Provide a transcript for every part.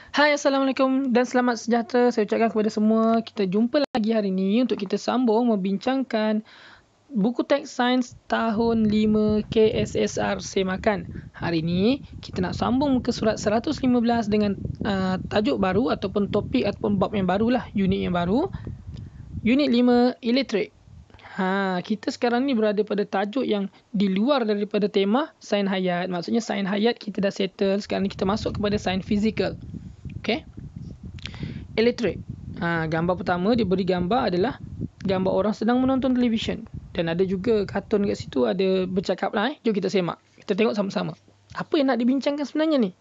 Hai, Assalamualaikum dan selamat sejahtera saya ucapkan kepada semua. Kita jumpa lagi hari ini untuk kita sambung membincangkan buku teks sains tahun 5 KSSR Semakan. Hari ini kita nak sambung muka surat 115 dengan tajuk baru ataupun topik ataupun bab yang barulah, unit yang baru. Unit 5 elektrik. Kita sekarang ni berada pada tajuk yang di luar daripada tema sains hayat. Maksudnya sains hayat kita dah settle, sekarang ni kita masuk kepada sains fizikal. Okey. Elektrik. Gambar pertama dia beri gambar adalah gambar orang sedang menonton televisyen. Dan ada juga kartun kat situ ada bercakap lah. Jom kita semak. Kita tengok sama-sama. Apa yang nak dibincangkan sebenarnya ni?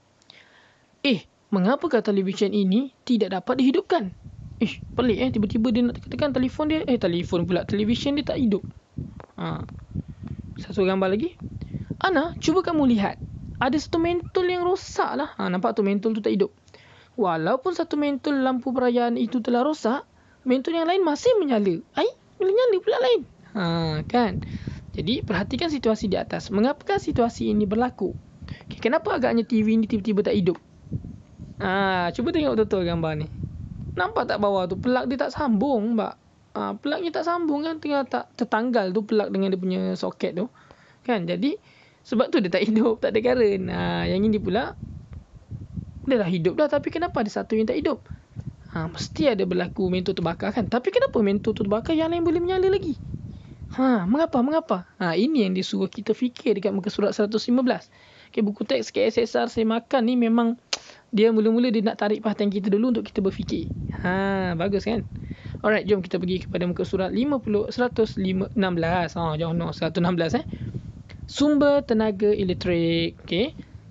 Mengapakah televisyen ini tidak dapat dihidupkan? Pelik tiba-tiba dia nak tekan telefon dia. Telefon pula. Televisyen dia tak hidup. Satu gambar lagi. Ana, cuba kamu lihat. Ada satu mentol yang rosak lah. Nampak tu mentol tu tak hidup. Walaupun satu mentol lampu perayaan itu telah rosak, mentol yang lain masih menyala. Boleh nyala pula lain. Kan? Jadi perhatikan situasi di atas. Mengapakah situasi ini berlaku? Kenapa agaknya TV ni tiba-tiba tak hidup? Cuba tengok betul-betul gambar ni. Nampak tak bawah tu? Plug dia tak sambung, Mbak. Plugnya tak sambung kan? Tengah tak tertanggal tu plug dengan dia punya soket tu. Kan? Jadi sebab tu dia tak hidup, tak ada current. Yang ini pula dia dah hidup dah, tapi kenapa ada satu yang tak hidup? Mesti ada berlaku mentol terbakar kan? Tapi kenapa mentol tu terbakar, yang lain boleh menyala lagi? Mengapa? Ini yang disuruh kita fikir dekat muka surat 115. Buku teks KSSR Semakan ni memang dia mula-mula dia nak tarik perhatian kita dulu untuk kita berfikir. Bagus kan? Alright, jom kita pergi kepada muka surat 116. Jauh no, 116 Sumber tenaga elektrik.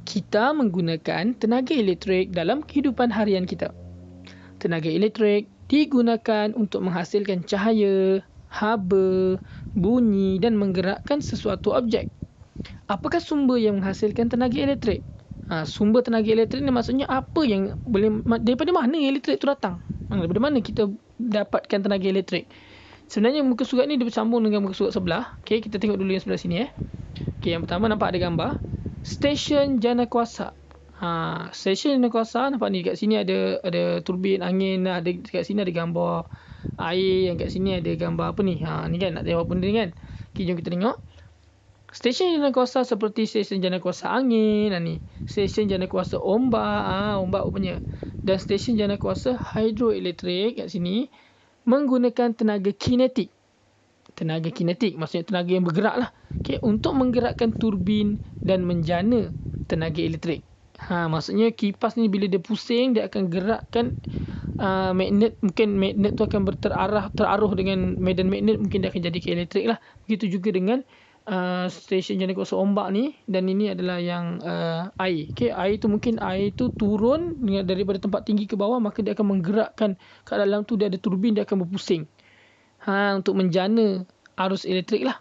Kita menggunakan tenaga elektrik dalam kehidupan harian kita. Tenaga elektrik digunakan untuk menghasilkan cahaya, haba, bunyi dan menggerakkan sesuatu objek. Apakah sumber yang menghasilkan tenaga elektrik? Sumber tenaga elektrik ni maksudnya apa yang boleh, daripada mana elektrik tu datang? Daripada mana kita dapatkan tenaga elektrik? Sebenarnya muka surat ni dia bersambung dengan muka surat sebelah. Kita tengok dulu yang sebelah sini. Yang pertama nampak ada gambar stesen jana kuasa. Stesen jana kuasa nampak ni, kat sini ada turbin angin, ada kat sini ada gambar air, yang kat sini ada gambar apa ni? Ni kan nak tengok benda ni kan. Jom kita tengok. Stesen jana kuasa seperti stesen jana kuasa angin, ni. Stesen jana kuasa ombak, ombak rupanya. Dan stesen jana kuasa hidroelektrik kat sini menggunakan tenaga kinetik. Tenaga kinetik maksudnya tenaga yang bergerak lah. Untuk menggerakkan turbin dan menjana tenaga elektrik. Maksudnya kipas ni bila dia pusing, dia akan gerakkan magnet. Mungkin magnet tu akan teraruh dengan medan magnet, mungkin dia akan jadi ke elektrik lah. Begitu juga dengan stesen jana kuasa ombak ni. Dan ini adalah yang air. Air tu mungkin air tu turun daripada tempat tinggi ke bawah, maka dia akan menggerakkan kat dalam tu dia ada turbin, dia akan berpusing. Untuk menjana arus elektrik lah.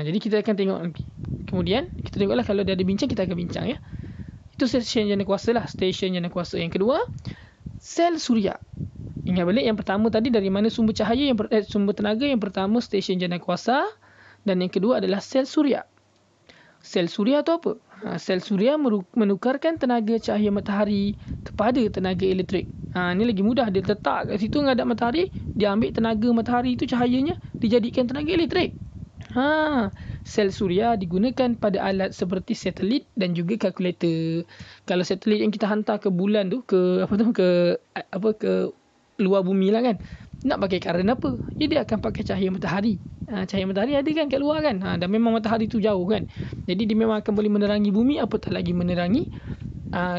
Jadi kita akan tengok nanti. Kemudian kita tengoklah, kalau dia ada bincang kita akan bincang ya. Itu stesen jana kuasa lah, stesen jana kuasa. Yang kedua, sel suria. Ingat balik yang pertama tadi, dari mana sumber cahaya, sumber tenaga. Yang pertama stesen jana kuasa, dan yang kedua adalah sel suria. Sel suria tu apa? Sel suria menukarkan tenaga cahaya matahari kepada tenaga elektrik. Ni lagi mudah, dia letak kat situ ngadap matahari, dia ambil tenaga matahari itu, cahayanya dijadikan tenaga elektrik. Sel suria digunakan pada alat seperti satelit dan juga kalkulator. Kalau satelit yang kita hantar ke bulan tu, ke luar bumi lah kan, nak pakai current apa? Dia akan pakai cahaya matahari. Cahaya matahari ada kan kat luar kan, dan memang matahari tu jauh kan, jadi dia memang akan boleh menerangi bumi, apatah lagi menerangi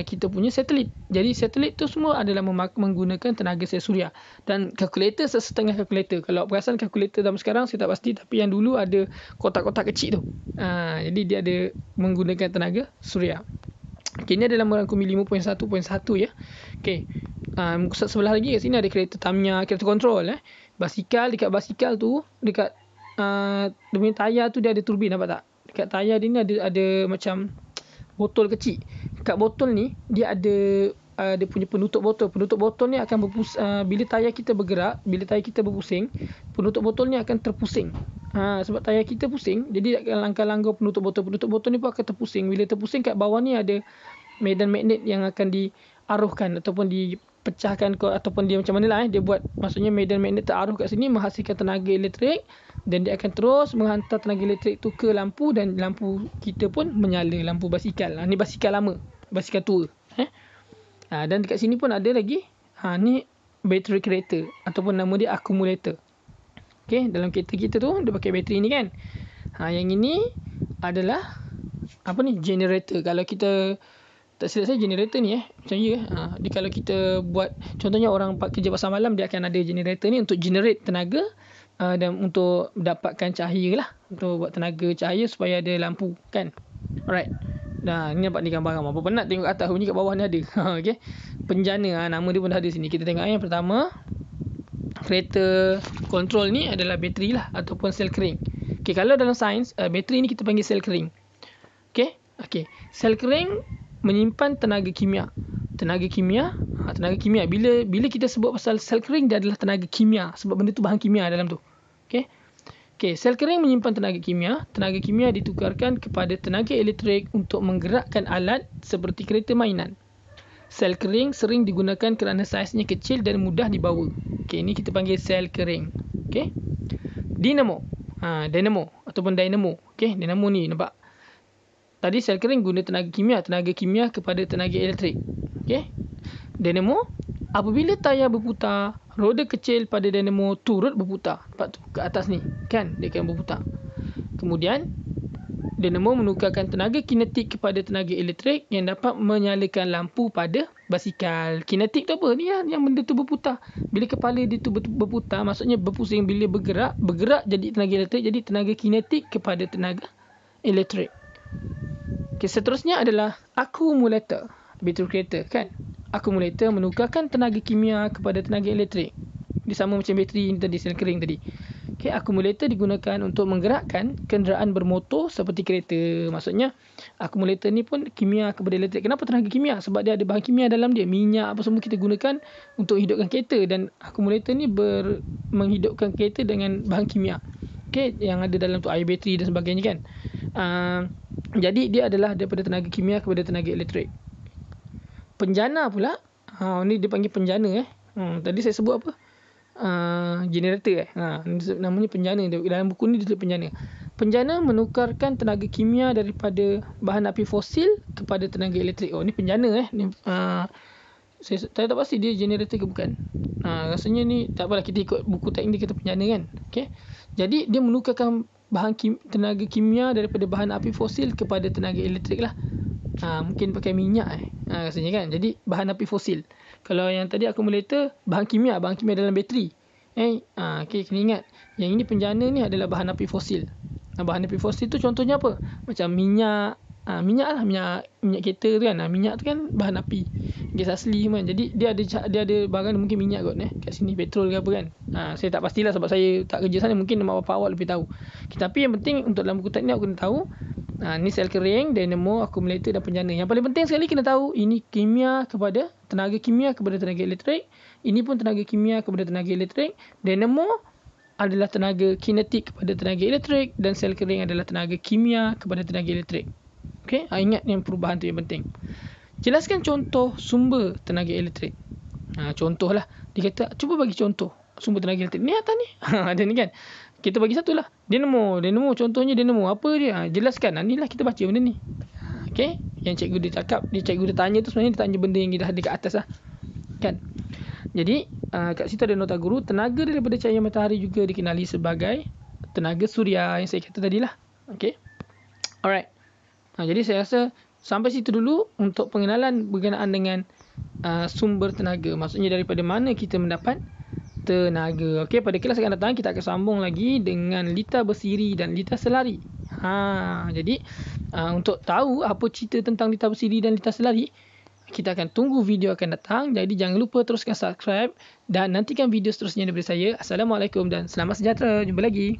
kita punya satelit. Jadi satelit tu semua adalah menggunakan tenaga sel suria. Dan kalkulator setengah kalkulator. Kalau perasan kalkulator zaman sekarang saya tak pasti, tapi yang dulu ada kotak-kotak kecil tu. Jadi dia ada menggunakan tenaga suria. Ini adalah merangkumi 5.1.1 ya. Muka sebelah lagi kat sini ada kereta Tamiya, kereta kontrol. Basikal, dekat basikal tu, dekat dia punya tayar tu dia ada turbin, nampak tak? Dekat tayar dia ni ada macam botol kecil. Kat botol ni dia ada dia punya penutup botol. Penutup botol ni akan bila tayar kita bergerak, bila tayar kita berpusing, penutup botol ni akan terpusing. Sebab tayar kita pusing, jadi akan langkah-langkah penutup botol. Penutup botol ni pun akan terpusing. Bila terpusing, kat bawah ni ada medan magnet yang akan diarahkan ataupun dipecahkan ataupun dia macam mana lah dia buat, maksudnya medan magnet terarah kat sini menghasilkan tenaga elektrik dan dia akan terus menghantar tenaga elektrik tu ke lampu dan lampu kita pun menyala, lampu basikal. Ni basikal lama, basikal tua. Dan dekat sini pun ada lagi ni bateri kereta ataupun nama dia akumulator. Okey, dalam kereta kita tu dia pakai bateri ni kan. Yang ini adalah apa ni, generator. Kalau kita tak silap saya generator ni macam ya. Dia kalau kita buat contohnya orang kerja pasar malam, dia akan ada generator ni untuk generate tenaga dan untuk dapatkan cahaya lah, untuk buat tenaga cahaya supaya ada lampu kan. Alright. Nah, ni nampak ni gambar apa penat tengok atas, bunyi kat bawah ni ada. Okey. Penjana, nama dia pun dah ada sini. Kita tengok yang pertama, kereta kontrol ni adalah bateri lah ataupun sel kering. Okey, kalau dalam sains bateri ni kita panggil sel kering. Okey. Sel kering menyimpan tenaga kimia. Tenaga kimia bila kita sebut pasal sel kering, dia adalah tenaga kimia sebab benda tu bahan kimia dalam tu. Okey, sel kering menyimpan tenaga kimia. Tenaga kimia ditukarkan kepada tenaga elektrik untuk menggerakkan alat seperti kereta mainan. Sel kering sering digunakan kerana saiznya kecil dan mudah dibawa. Okey, ini kita panggil sel kering. Okey. Dinamo. Dinamo ataupun dynamo. Okey, dinamo ni nampak. Tadi sel kering guna tenaga kimia kepada tenaga elektrik. Okey. Dinamo, apabila tayar berputar, roda kecil pada dinamo turut berputar. Nampak tu ke atas ni kan, dia akan berputar. Kemudian dinamo menukarkan tenaga kinetik kepada tenaga elektrik yang dapat menyalakan lampu pada basikal. Kinetik tu apa? Ni yang benda tu berputar. Bila kepala dia tu berputar, maksudnya berpusing. Bila bergerak jadi tenaga elektrik, jadi tenaga kinetik kepada tenaga elektrik. Okay, seterusnya adalah akumulator. Bateri kereta kan. Akumulator menukarkan tenaga kimia kepada tenaga elektrik. Dia sama macam bateri ni tadi, sel kering tadi. Okay, akumulator digunakan untuk menggerakkan kenderaan bermotor seperti kereta. Maksudnya akumulator ni pun kimia kepada elektrik. Kenapa tenaga kimia? Sebab dia ada bahan kimia dalam dia. Minyak apa semua kita gunakan untuk hidupkan kereta, dan akumulator ni menghidupkan kereta dengan bahan kimia. Okay, yang ada dalam tu air, bateri dan sebagainya kan. Jadi dia adalah daripada tenaga kimia kepada tenaga elektrik. Penjana pula, ni dia panggil penjana tadi saya sebut apa? Generator namanya penjana. Dalam buku ni dia tulis penjana. Penjana menukarkan tenaga kimia daripada bahan api fosil kepada tenaga elektrik. Ni penjana ni, saya tak pasti dia generator ke bukan. Rasanya ni tak apalah, kita ikut buku teknik dia kata penjana kan. Okey. Jadi dia menukarkan tenaga kimia daripada bahan api fosil kepada tenaga elektrik lah. Mungkin pakai minyak rasanya kan. Jadi bahan api fosil. Kalau yang tadi akumulator, bahan kimia dalam bateri. Okay, kena ingat. Yang ini penjana ni adalah bahan api fosil. Bahan api fosil tu contohnya apa? Macam minyak. Minyak kereta tu kan. Minyak tu kan bahan api. Gas asli kan. Jadi dia ada barang mungkin minyak kot kat sini, petrol ke apa kan. Saya tak pastilah sebab saya tak kerja sana. Mungkin mak bapak awak lebih tahu. Tapi yang penting untuk dalam buku teknik aku kena tahu. Ni sel kering, dynamo, akumulator dan penjana. Yang paling penting sekali kena tahu ini tenaga kimia kepada tenaga elektrik. Ini pun tenaga kimia kepada tenaga elektrik. Dynamo adalah tenaga kinetik kepada tenaga elektrik, dan sel kering adalah tenaga kimia kepada tenaga elektrik. Okey, ingat yang perubahan tu yang penting. Jelaskan contoh sumber tenaga elektrik. Contohlah. Dia kata, cuba bagi contoh sumber tenaga elektrik. Ni atas ni. Ada ni kan. Kita bagi satu lah. Dynamo, contohnya dynamo. Apa dia? Jelaskan. Inilah kita baca benda ni. Okey. Yang cikgu dia cakap, cikgu dia tanya tu sebenarnya dia tanya benda yang dah ada kat atas lah. Kan? Jadi, kat situ ada nota guru. Tenaga daripada cahaya matahari juga dikenali sebagai tenaga suria yang saya kata tadi lah. Okey. Alright. Jadi saya rasa sampai situ dulu untuk pengenalan berkenaan dengan sumber tenaga. Maksudnya daripada mana kita mendapat tenaga. Okey, pada kelas akan datang kita akan sambung lagi dengan litar bersiri dan litar selari. Jadi untuk tahu apa cerita tentang litar bersiri dan litar selari, kita akan tunggu video akan datang. Jadi jangan lupa teruskan subscribe dan nantikan video seterusnya daripada saya. Assalamualaikum dan selamat sejahtera. Jumpa lagi.